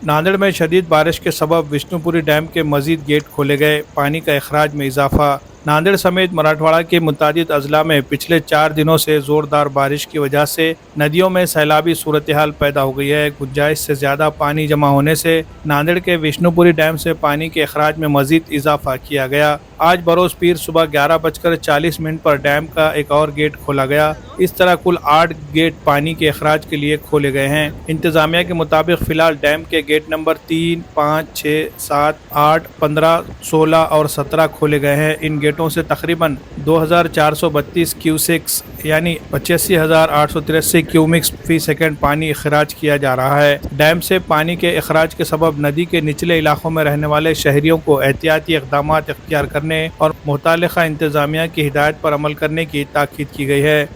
नांदेड़ में शदीद बारिश के सबब विष्णुपुरी डैम के मजीद गेट खोले गए। पानी का अखराज में इजाफा। नांदेड़ समेत मराठवाड़ा के मुतादिद अजला में पिछले 4 दिनों से जोरदार बारिश की वजह से नदियों में सैलाबी सूरत हाल पैदा हो गई है। गुंजाइश से ज्यादा पानी जमा होने से नांदेड़ के विष्णुपुरी डैम से पानी के अखराज में मजीद इजाफा किया गया। आज बरोज पीर सुबह 11:40 पर डैम का एक और गेट खोला गया। इस तरह कुल 8 गेट पानी के अखराज के लिए खोले गए हैं। इंतजामिया के मुताबिक फिलहाल डैम के गेट नंबर 3, 5, 6, 7, 8, 15, 16 और 17 खोले गए हैं। इन गेटों से तकरीबन 2432 क्यूसेक्स यानी 85,883 क्यूमिक्स फी सेकंड पानी अखराज किया जा रहा है। डैम से पानी के अखराज के सबब नदी के निचले इलाकों में रहने वाले शहरियों को एहतियाती इक़दाम इख्तियार करने और मुतालिका इंतजामिया की हिदायत पर अमल करने की ताकीद की गई है।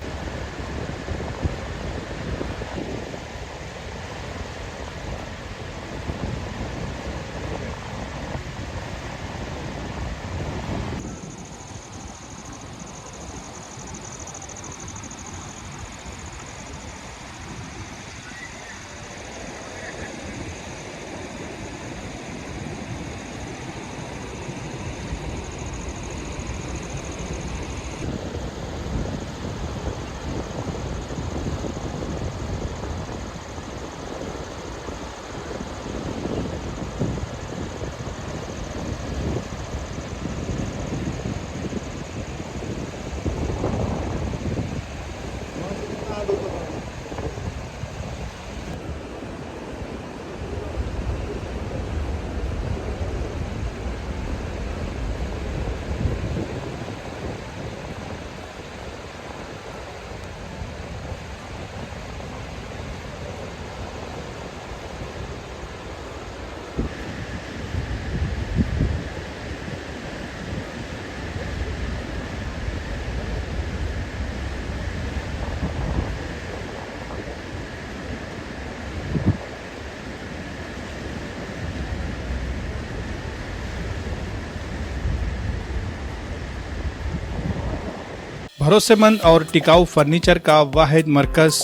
भरोसेमंद और टिकाऊ फर्नीचर का वाहिद मरकज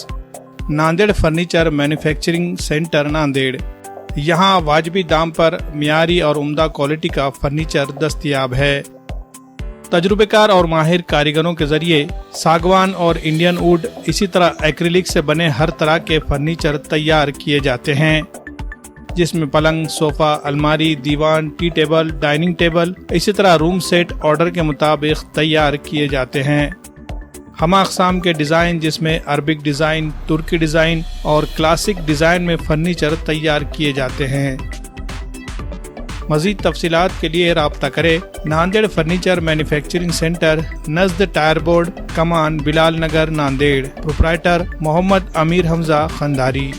Nanded furniture manufacturing centre Nanded. यहाँ वाजबी दाम पर मियारी और उम्दा क्वालिटी का फर्नीचर दस्तयाब है। तजुर्बेकार और माहिर कारीगरों के जरिए सागवान और इंडियन वुड इसी तरह एक्रिलिक से बने हर तरह के फर्नीचर तैयार किए जाते हैं, जिसमें पलंग, सोफा, अलमारी, दीवान, टी टेबल, डाइनिंग टेबल इसी तरह रूम सेट ऑर्डर के मुताबिक तैयार किए जाते हैं। हम अक़साम के डिज़ाइन जिसमें अरबिक डिज़ाइन, तुर्की डिज़ाइन और क्लासिक डिज़ाइन में फर्नीचर तैयार किए जाते हैं। मज़ीद तफसीलात के लिए राब्ता करें नांदेड़ फर्नीचर मैन्युफैक्चरिंग सेंटर, नज़द tyre board, Kaman, Bilal Nagar, Nanded. Proprietor Mohammad Amir Hamza Khandari.